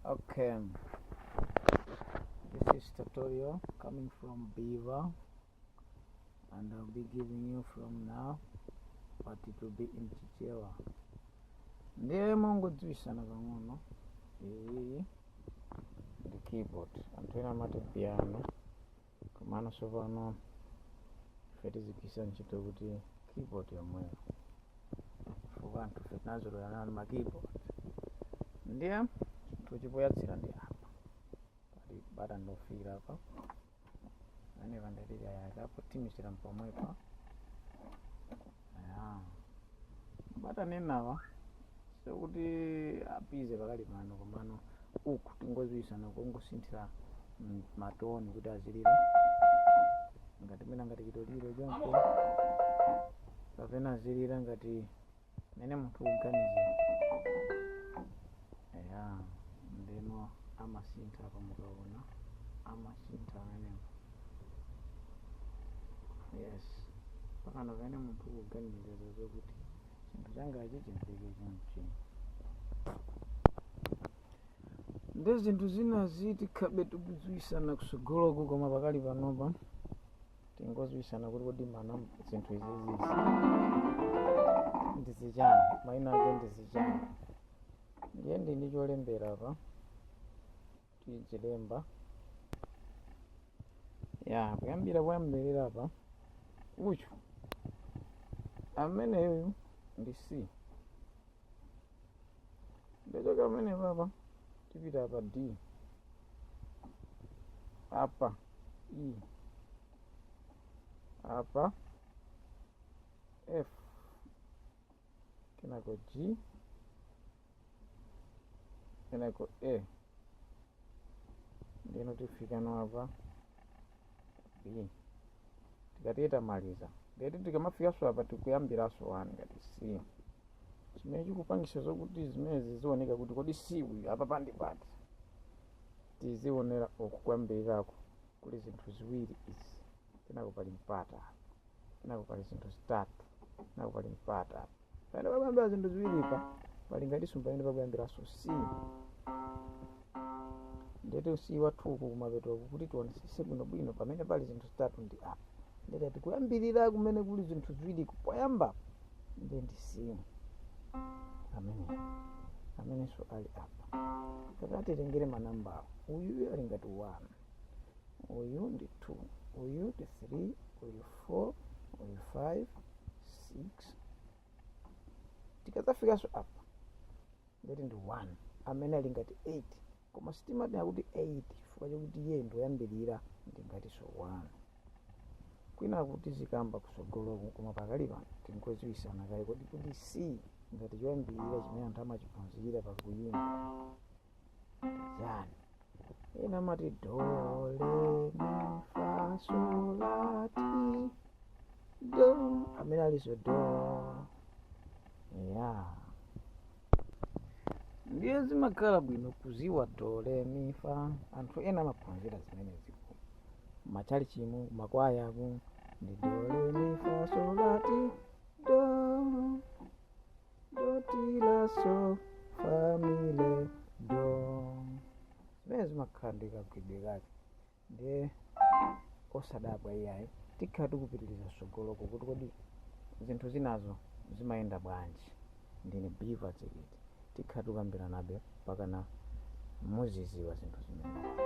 Okay, this is tutorial coming from Beaver, and I'll be giving you from now, but it will be in Chichewa. Ndiye mongodziwisana pang'ono iyi ndi keyboard, anthu ena amati piano, komano sopano ife tizigwiritsa ntchito kuti keyboard yomweyo, chifukwa anthu ife tinazolowera nawo ma keyboard. Ndiye tuchipoyatsira ndi apa pali button lofiira apa ane vandalira yake apo timishira mpomwepa button enawa sekuti apize pakali pano, komano uku tingoziwisana kungosinthira matoni kuti azilira ngati mena ngati chitoliro choncho kapena azilira ngati mene munthu kuganiza ndeno amasintha apa mukaona amasintha amenewo. Yes, pakano pene munthu kuganiza zokuti chinthu changachi chimveke chonchi. Ndi zinthu zinazi tikhabe tikuziwisana kusogoloku, koma pakali panopa tingoziwisana kuti kodi mana zinthu izizi ndizichani, mayina ake ndizichani. Ndiye ndi cholembera apa tizilemba kuyambira poyambirira apa uchu ameneyu ndi C, ndechoka amene papa tipita apa D, apa E, apa F, kenako G, kenako A, ndino tifika apa B. Tikati tamaliza ndeti tikamafikaso apa tikuyambiraso 1 ngati C. Chimene chikupangisa zokuti zimene zioneka kuti kodi C uyu apa pandipati tizionera okuyambirirako kuli zinthu ziwiri izi, kenako pali mpata, kenako pali zinthu zitatu, kenako pali mpata. Pamene pakuyambira zinthu ziwiripa pali ngatiso pamene pakuyambiraso C. Ndeti C wathuku kumapetoku kuti tionesese bwinobwino pamene pali zinthu zitatu ndi apa, ndeti tikuyambirira kumene kuli zinthu ziwiri poyamba ndi C amenenso ali apa. Kakati tengere manambawo, uyu ali ngati 1, uyu ndi 2, uyu ndi 3, uyu 4, uyu 5, 6. Tikadzafikaso apa ndeti ndi 1 amene ali ngati 8, koma sitimati akuti 8 chifukwa chokuti iye ndoyambirira ndi ngatiso 1. Kwina kuti zikamba kusogoloku, koma pakali pano tingoziwisana kale kuti C ngati choyambirira chimene anthu amachiphunzira pakuyimba chani. Ena amati do, re, mi, fa, sol, la, ti, do, amene aliso do. Ndiye zimakhala bwino kuziwa do, re, mi, fa. Anthu ena amaphunzira zimenezi machalichimu, makwayaku ndi do, re, mi, fa, sol, la, ti, do, do, ti, la, so, fa, mi, le, do. Zimene zimakhala ndikagwidwe kake. Ndiye osadabwa iyayi tikhala tikupitiriza sogoloko kuti kodi zinthu zinazo zimayenda bwanji. Ndine Beaver Dzikiti, tikhala tikukambiranabe pakana muziziwa zinthu zimene.